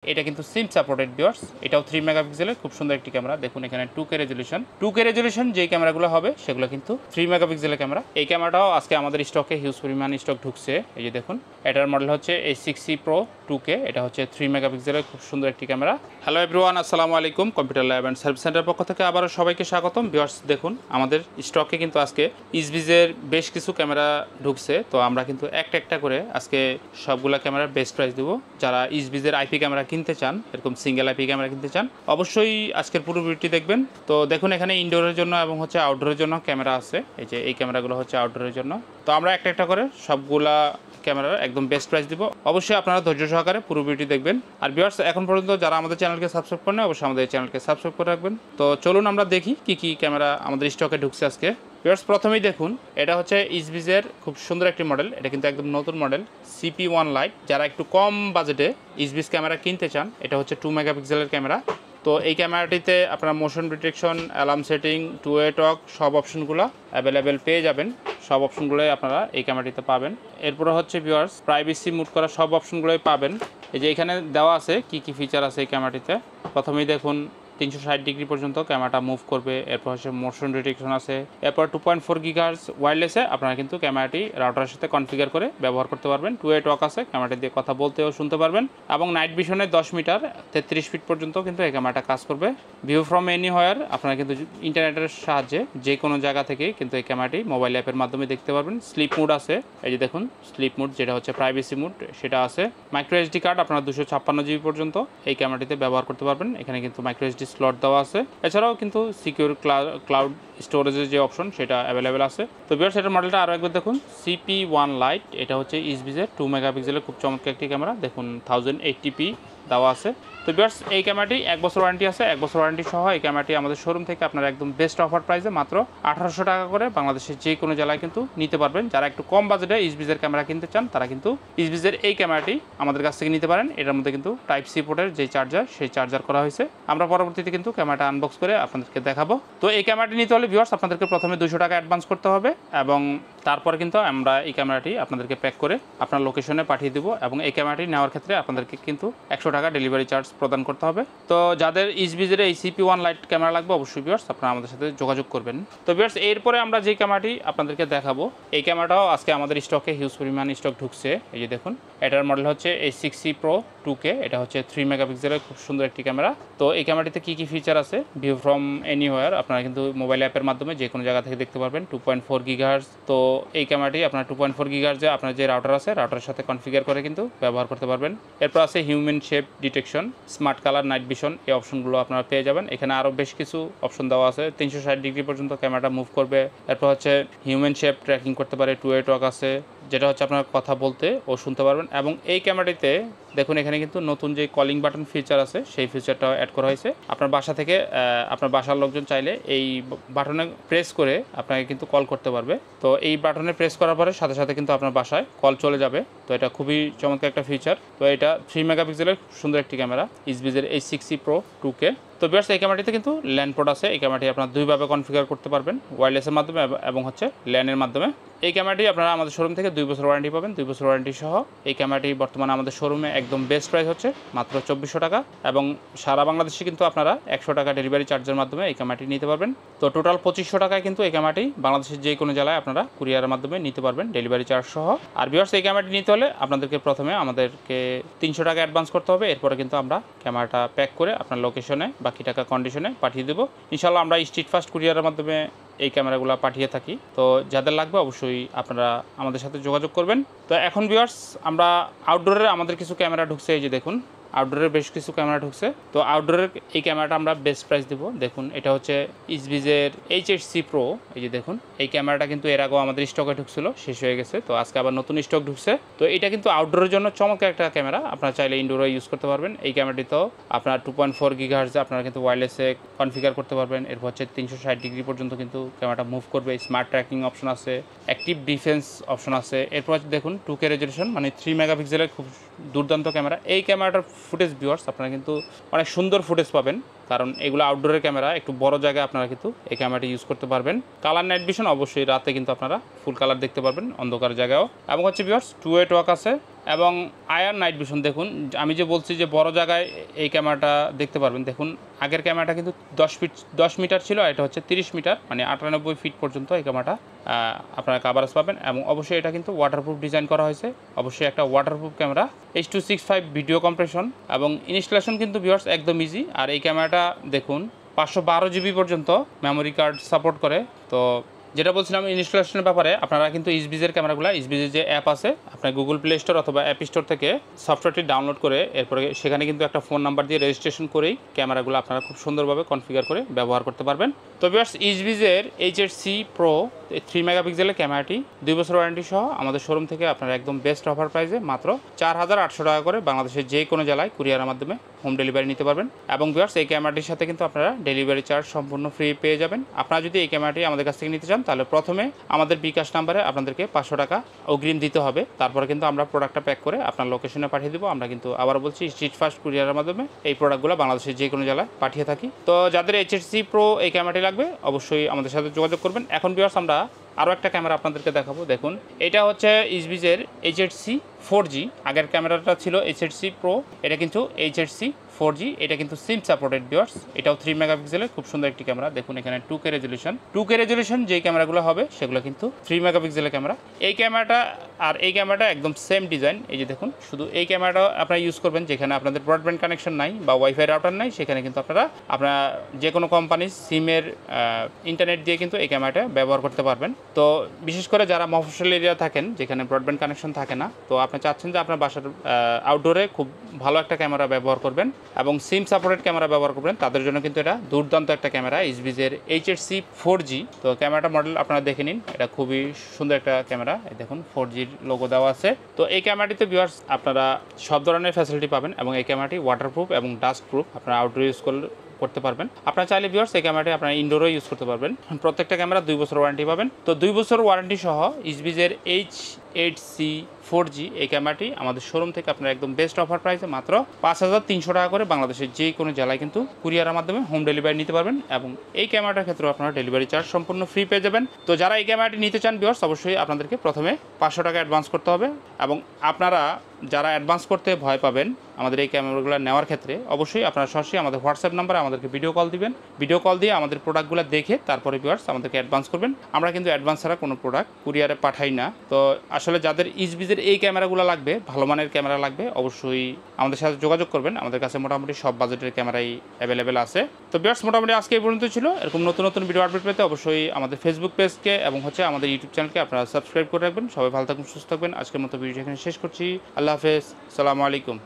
এটা কিন্তু SIM supported viewers, এটাও 3 মেগাপিক্সেলের খুব সুন্দর একটি ক্যামেরা। দেখুন এখানে 2K রেজুলেশন যেই ক্যামেরাগুলো হবে সেগুলো কিন্তু 3 মেগাপিক্সেলের ক্যামেরা। এই ক্যামেরাটাও আজকে আমাদের স্টকে হিউজ পরিমাণ স্টক ঢুকছে। এই যে দেখুন, এটার মডেল হচ্ছে A6C Pro 2K, এটা হচ্ছে 3 মেগাপিক্সেলের খুব সুন্দর একটি ক্যামেরা। হ্যালো এভরিওয়ান, আসসালামু আলাইকুম। Computer lab and service centre পক্ষ থেকে আবারও সবাইকে স্বাগতম। ভিউয়ার্স দেখুন, আমাদের স্টকে কিন্তু আজকে ইসবিজের বেশ কিছু ক্যামেরা ঢুকছে। তো আমরা কিন্তু একটা একটা করে আজকে সবগুলো ক্যামেরার বেস্ট প্রাইস দেবো। যারা ইসবিজের আইপি ক্যামেরা কিনতে চান, এরকম সিঙ্গেল আইপি ক্যামেরা কিনতে চান, অবশ্যই আজকের পুরো ভিডিওটি দেখবেন। তো দেখুন এখানে ইনডোরের জন্য এবং হচ্ছে আউটডোরের জন্য ক্যামেরা আছে। এই যে এই ক্যামেরাগুলো হচ্ছে আউটডোরের জন্য। তো আমরা একটা একটা করে সবগুলা ক্যামেরার একদম বেস্ট প্রাইস দিব। অবশ্যই আপনারা ধৈর্য সহকারে পুরো ভিডিওটি দেখবেন। আর ভিউয়ার্স এখন পর্যন্ত যারা আমাদের চ্যানেলকে সাবস্ক্রাইব করেন, অবশ্যই আমাদের চ্যানেলকে সাবস্ক্রাইব করে রাখবেন। তো চলুন আমরা দেখি কি কি ক্যামেরা আমাদের স্টকে ঢুকছে আজকে। ভিউয়ার্স প্রথমেই দেখুন, এটা হচ্ছে ইসবিজের খুব সুন্দর একটি মডেল। এটা কিন্তু একদম নতুন মডেল CP1 লাইট। যারা একটু কম বাজেটে ইসবিজ ক্যামেরা কিনতে চান, এটা হচ্ছে 2 মেগাপিক্সেলের ক্যামেরা। তো এই ক্যামেরাটিতে আপনারা motion detection, alarm setting, two way talk সব অপশনগুলো অ্যাভেলেবেল পেয়ে যাবেন। সব অপশনগুলোই আপনারা এই ক্যামেরাটিতে পাবেন। এরপরে হচ্ছে ভিউয়ার্স প্রাইভেসি মুড করা সব অপশনগুলোই পাবেন। এই যে এখানে দেওয়া আছে কি কি ফিচার আছে এই ক্যামেরাটিতে। প্রথমেই দেখুন 360 ডিগ্রি পর্যন্ত ক্যামেরাটা মুভ করবে। এরপর হচ্ছে মোশন ডিটেকশন আছে। এরপর 2.4 গিগাহার্জ ওয়্যারলেসে আপনারা কিন্তু ক্যামেরাটি রাউটারের সাথে কনফিগার করে ব্যবহার করতে পারবেন। টু ওয়ে টক আছে, ক্যামেরাটি দিয়ে কথা বলতেও শুনতে পারবেন। এবং নাইট ভিশনে 10 মিটার 33 ফিট পর্যন্ত কিন্তু এই ক্যামেরাটা কাজ করবে। ভিউ ফ্রম এনিহোয়ার আপনারা কিন্তু ইন্টারনেটের সাহায্যে যে কোনো জায়গা থেকেই কিন্তু এই ক্যামেরাটি মোবাইল অ্যাপের মাধ্যমে দেখতে পারবেন। স্লিপ মুড আছে, এই যে দেখুন স্লিপ মুড, যেটা হচ্ছে প্রাইভেসি মুড, সেটা আছে। মাইক্রো SD কার্ড আপনারা 256 GB পর্যন্ত এই ক্যামেরাটিতে ব্যবহার করতে পারবেন। এখানে কিন্তু মাইক্রো SD স্লট দেওয়া আছে। এছাড়াও কিন্তু সিকিউর ক্লাউড স্টোরেজের যে অপশন সেটা অ্যাভেলেবেল আছে। তো ভিউয়ার্স এটার মডেলটা আরও একবার দেখুন, CP1 লাইট। এটা হচ্ছে ইসবিজের 2 মেগাপিক্সেলের খুব চমৎকার একটি ক্যামেরা। দেখুন 1080p দেওয়া আছে। তো ভিউয়ার্স এই ক্যামেরাটি 1 বছর ওয়ারেন্টি আছে। 1 বছর ওয়ারেন্টি সহ এই ক্যামেরাটি আমাদের শোরুম থেকে আপনারা একদম বেস্ট অফার প্রাইসে মাত্র 1800 টাকা করে বাংলাদেশের যে কোনো জেলায় কিন্তু নিতে পারবেন। যারা একটু কম বাজেটে ইসবিজের ক্যামেরা কিনতে চান, তারা কিন্তু ইসবিজের এই ক্যামেরাটি আমাদের কাছ থেকে নিতে পারেন। এটার মধ্যে কিন্তু টাইপ সি পোর্টের যে চার্জার, সেই চার্জার করা হয়েছে। আমরা পরবর্তীতে কিন্তু ক্যামেরাটা আনবক্স করে আপনাদেরকে দেখাবো। তো এই ক্যামেরাটি নিতে হলে ভিউয়ার্স আপনাদেরকে প্রথমে 200 টাকা অ্যাডভান্স করতে হবে এবং তারপর কিন্তু আমরা এই ক্যামেরাটি আপনাদেরকে প্যাক করে আপনার লোকেশনে পাঠিয়ে দেবো। এবং এই ক্যামেরাটি নেওয়ার ক্ষেত্রে আপনাদেরকে কিন্তু 100 টাকা ডেলিভারি চার্জ প্রদান করতে হবে। তো যাদের ইসবিজের এই CP1 লাইট ক্যামেরা লাগবে, অবশ্যই ভিউয়ার্স আপনারা আমাদের সাথে যোগাযোগ করবেন। তো ভিউয়ার্স এরপরে আমরা যে ক্যামেরাটি আপনাদেরকে দেখাবো, এই ক্যামেরাটাও আজকে আমাদের স্টকে হিউজ পরিমাণ স্টক ঢুকছে। এই যে দেখুন, এটার মডেল হচ্ছে A6C Pro 2K, এটা হচ্ছে 3 মেগাপিক্সেলের খুব সুন্দর একটি ক্যামেরা। তো এই ক্যামেরাটিতে কি কি ফিচার আছে, ভিউ ফ্রম এনিহোয়ার আপনারা কিন্তু মোবাইল অ্যাপের মাধ্যমে যে কোনো জায়গা থেকে দেখতে পারবেন। 2.4 গিগাহার্জ। তো এই ক্যামেরাটি আপনার 2.4 গিগাহার্জে আপনার যে রাউটার আছে, রাউটারের সাথে কনফিগার করে কিন্তু ব্যবহার করতে পারবেন। এরপর আছে human shape detection, smart colour, night vision, এই অপশনগুলো আপনারা পেয়ে যাবেন। এখানে আরও বেশ কিছু অপশন দেওয়া আছে। 360 ডিগ্রি পর্যন্ত ক্যামেরাটা মুভ করবে। এরপর হচ্ছে হিউম্যান শেপ ট্র্যাকিং করতে পারে। টু ওয়ে টক আছে, যেটা হচ্ছে আপনার কথা বলতে ও শুনতে পারবেন। এবং এই ক্যামেরাটিতে দেখুন এখানে কিন্তু নতুন যে কলিং বাটন ফিচার আছে, সেই ফিচারটাও অ্যাড করা হয়েছে। আপনার বাসা থেকে আপনার বাসার লোকজন চাইলে এই বাটনে প্রেস করে আপনাকে কিন্তু কল করতে পারবে। তো এই বাটনে প্রেস করার পরে সাথে সাথে কিন্তু আপনার বাসায় কল চলে যাবে। তো এটা খুবই চমৎকার একটা ফিচার। তো এটা 3 মেগাপিক্সেলের সুন্দর একটি ক্যামেরা, ইসবিজের A6C Pro 2K। তো ভিউয়ার্স এই ক্যামেরাটিতে কিন্তু ল্যান্ড পোর্ট আছে। এই ক্যামেরাটি আপনারা দুইভাবে কনফিগার করতে পারবেন, ওয়্যারলেসের মাধ্যমে এবং হচ্ছে ল্যানের মাধ্যমে। এই ক্যামেরাটি আপনারা আমাদের শোরুম থেকে 2 বছর ওয়ারেন্টি পাবেন, 2 বছর ওয়ারেন্টি সহ। এই ক্যামেরাটি বর্তমানে আমাদের শোরুমে একদম বেস্ট প্রাইস হচ্ছে মাত্র 2400 টাকা। এবং সারা বাংলাদেশে কিন্তু আপনারা 100 টাকা ডেলিভারি চার্জের মাধ্যমে এই ক্যামেরাটি নিতে পারবেন। তো টোটাল 2500 টাকায় কিন্তু এই ক্যামেরাটি বাংলাদেশের যে কোনো জেলায় আপনারা কুরিয়ারের মাধ্যমে নিতে পারবেন, ডেলিভারি চার্জ সহ। আর ভিউয়ার্স এই ক্যামেরাটি নিতে হলে আপনাদেরকে প্রথমে আমাদেরকে 300 টাকা অ্যাডভান্স করতে হবে। এরপরে কিন্তু আমরা ক্যামেরাটা প্যাক করে আপনার লোকেশনে বাকি টাকা কন্ডিশনে পাঠিয়ে দেবো। ইনশাআল্লাহ আমরা স্ট্রিট ফাস্ট কুরিয়ারের মাধ্যমে এই ক্যামেরাগুলো পাঠিয়ে থাকি। তো যাদের লাগবে অবশ্যই আপনারা আমাদের সাথে যোগাযোগ করবেন। তো এখন ভিউয়ার্স আমরা আউটডোরে আমাদের কিছু ক্যামেরা ঢুকছে। এই যে দেখুন আউটডোরের বেশ কিছু ক্যামেরা ঢুকছে। তো আউটডোরের এই ক্যামেরাটা আমরা বেস্ট প্রাইস দেবো। দেখুন এটা হচ্ছে ইসবিজের HHC Pro। এই যে দেখুন এই ক্যামেরাটা কিন্তু এর আগেও আমাদের স্টকে ঢুকছিল, শেষ হয়ে গেছে। তো আজকে আবার নতুন স্টক ঢুকছে। তো এটা কিন্তু আউটডোরের জন্য চমৎকার একটা ক্যামেরা, আপনারা চাইলে ইনডোরে ইউজ করতে পারবেন। এই ক্যামেরাটিতেও আপনার 2.4 গিগাহার্জে আপনারা কিন্তু ওয়্যারলেসে কনফিগার করতে পারবেন। এরপর হচ্ছে 360 ডিগ্রি পর্যন্ত কিন্তু ক্যামেরাটা মুভ করবে। স্মার্ট ট্র্যাকিং অপশন আছে, অ্যাক্টিভ ডিফেন্স অপশন আছে। এরপর দেখুন 2K রেজলিউশন, মানে 3 মেগাপিক্সেলের খুব দুর্দান্ত ক্যামেরা। এই ক্যামেরাটার ফুটেজ ভিউয়ার্স আপনারা কিন্তু অনেক সুন্দর ফুটেজ পাবেন। কারণ এগুলো আউটডোরের ক্যামেরা, একটু বড় জায়গায় আপনারা কিন্তু এই ক্যামেরাটি ইউজ করতে পারবেন। কালার নাইট ভিশন অবশ্যই রাতে কিন্তু আপনারা ফুল কালার দেখতে পারবেন অন্ধকার জায়গায়ও। এবং হচ্ছে ভিউয়ার্স 2-way টক আছে এবং আয়ার নাইট ভিশন। দেখুন আমি যে বলছি যে বড় জায়গায় এই ক্যামেরাটা দেখতে পারবেন, দেখুন আগের ক্যামেরাটা কিন্তু 10 মিটার ছিল, এটা হচ্ছে 30 মিটার, মানে 98 ফিট পর্যন্ত এই ক্যামেরাটা আপনারা কাভারেজ পাবেন। এবং অবশ্যই এটা কিন্তু ওয়াটারপ্রুফ ডিজাইন করা হয়েছে, অবশ্যই একটা waterproof camera. H.265 video compression এবং ইনস্টলেশন কিন্তু ভিউয়ার্স একদম ইজি। আর এই ক্যামেরাটা দেখুন 512 জিবি পর্যন্ত মেমোরি কার্ড সাপোর্ট করে। তো যেটা বলছিলাম ইনস্টলেশনের ব্যাপারে, আপনারা কিন্তু ইসবিজের ক্যামেরাগুলো, ইসবিজের যে অ্যাপ আছে আপনার গুগল প্লে স্টোর অথবা অ্যাপ স্টোর থেকে সফটওয়্যারটি ডাউনলোড করে এরপরে সেখানে কিন্তু একটা ফোন নাম্বার দিয়ে রেজিস্ট্রেশন করেই ক্যামেরাগুলো আপনারা খুব সুন্দরভাবে কনফিগার করে ব্যবহার করতে পারবেন। তো ভিউয়ার্স ইসবিজের HHC Pro 3 মেগাপিক্সেলের ক্যামেরাটি 2 বছর ওয়ারেন্টি সহ আমাদের শোরুম থেকে আপনারা একদম বেস্ট অফার প্রাইসে মাত্র 4800 টাকা করে বাংলাদেশের যে কোনো জেলায় কুরিয়ারের মাধ্যমে হোম ডেলিভারি নিতে পারবেন। এবং ভিউয়ার্স এই ক্যামেরাটির সাথে কিন্তু আপনারা ডেলিভারি চার্জ সম্পূর্ণ ফ্রি পেয়ে যাবেন। আপনারা যদি এই ক্যামেরাটি আমাদের কাছ থেকে নিতে চান তাহলে প্রথমে আমাদের বিকাশ নাম্বারে আপনাদেরকে 500 টাকা অগ্রিম দিতে হবে। তারপরে কিন্তু আমরা প্রোডাক্টটা প্যাক করে আপনার লোকেশনে পাঠিয়ে দেবো। আমরা কিন্তু আবার বলছি স্ট্রিট ফাস্ট কুরিয়ারের মাধ্যমে এই প্রোডাক্টগুলো বাংলাদেশের যে কোনো জেলায় পাঠিয়ে থাকি। তো যাদের HHC Pro এই ক্যামেরাটি লাগবে অবশ্যই আমাদের সাথে যোগাযোগ করবেন। এখন ভিউয়ার্স আমরা আরও একটা ক্যামেরা আপনাদেরকে দেখাবো। দেখুন এটা হচ্ছে ইসবিজের HHC 4G। আগের ক্যামেরাটা ছিল HHC Pro, এটা কিন্তু HHC 4G। এটা কিন্তু সিম সাপোর্টেড ভিউয়ার্স। এটাও 3 মেগাপিক্সেলের খুব সুন্দর একটি ক্যামেরা। দেখুন এখানে 2K রেজুলেশন যেই ক্যামেরাগুলো হবে সেগুলো কিন্তু 3 মেগাপিক্সেলের ক্যামেরা। এই ক্যামেরাটা আর এই ক্যামেরাটা একদম সেম ডিজাইন। এই যে দেখুন, শুধু এই ক্যামেরাটা আপনারা ইউজ করবেন যেখানে আপনাদের ব্রডব্যান্ড কানেকশন নাই বা ওয়াইফাই রাউটার নাই, সেখানে কিন্তু আপনারা যে কোনো কোম্পানির সিমের ইন্টারনেট দিয়ে কিন্তু এই ক্যামেরাটা ব্যবহার করতে পারবেন। তো বিশেষ করে যারা মফস্বল এরিয়া থাকেন যেখানে ব্রডব্যান্ড কানেকশন থাকে না, তো আপনি চাচ্ছেন যে আপনার বাসার আউটডোরে খুব ভালো একটা ক্যামেরা ব্যবহার করবেন এবং সিম সাপোর্টেড ক্যামেরা ব্যবহার করবেন, তাদের জন্য কিন্তু এটা দুর্দান্ত একটা ক্যামেরা ইসবিজের HHC 4G। তো ক্যামেরাটা মডেল আপনারা দেখে নিন, এটা খুবই সুন্দর একটা ক্যামেরা। এই দেখুন 4G লোগো দেওয়া আছে। তো এই ক্যামেরাটিতে ভিউয়ার্স আপনারা সব ধরনের ফ্যাসিলিটি পাবেন এবং এই ক্যামেরাটি ওয়াটারপ্রুফ এবং ডাস্ট প্রুফ। আপনারা আউটডোর ইউজ করতে পারবেন। আপনারা চাইলে ভিউয়ার্স এই ক্যামেরাটি আপনারা ইনডোরও ইউজ করতে পারবেন। প্রত্যেকটা ক্যামেরা 2 বছর ওয়ারেন্টি পাবেন। তো 2 বছর ওয়ারেন্টি সহ ইসবিজের H8C 4G এই ক্যামেরাটি আমাদের শোরুম থেকে আপনারা একদম বেস্ট অফার প্রাইসে মাত্র 5300 টাকা করে বাংলাদেশের যে কোনো জেলায় কিন্তু কুরিয়ারের মাধ্যমে হোম ডেলিভারি নিতে পারবেন। এবং এই ক্যামেরাটার ক্ষেত্রে আপনারা ডেলিভারি চার্জ সম্পূর্ণ ফ্রি পেয়ে যাবেন। তো যারা এই ক্যামেরাটি নিতে চান ভিউয়ার্স অবশ্যই আপনাদেরকে প্রথমে 500 টাকা অ্যাডভান্স করতে হবে। এবং আপনারা যারা অ্যাডভান্স করতে ভয় পাবেন আমাদের এই ক্যামেরাগুলো নেওয়ার ক্ষেত্রে, অবশ্যই আপনারা সরাসরি আমাদের হোয়াটসঅ্যাপ নাম্বারে আমাদেরকে ভিডিও কল দিবেন। ভিডিও কল দিয়ে আমাদের প্রোডাক্টগুলো দেখে তারপরে ভিউয়ার্স আমাদেরকে অ্যাডভান্স করবেন। আমরা কিন্তু অ্যাডভান্স ছাড়া কোনো প্রোডাক্ট কুরিয়ারে পাঠাই না। তো আসলে যাদের ইসবিজের এই ক্যামেরাগুলো লাগবে, ভালো মানের ক্যামেরা লাগবে, অবশ্যই আমাদের সাথে যোগাযোগ করবেন। আমাদের কাছে মোটামুটি সব বাজেটের ক্যামেরাই অ্যাভেলেবেল আছে। তো ভিউয়ার্স মোটামুটি আজকে এই পর্যন্ত ছিল। এরকম নতুন নতুন ভিডিও আপডেট পেতে অবশ্যই আমাদের ফেসবুক পেজকে এবং হচ্ছে আমাদের ইউটিউব চ্যানেলকে আপনারা সাবস্ক্রাইব করে রাখবেন। সবাই ভালো থাকুন, সুস্থ থাকবেন। আজকের মতো ভিডিও এখানে শেষ করছি। আল্লাহ হাফেজ, আসসালামু আলাইকুম।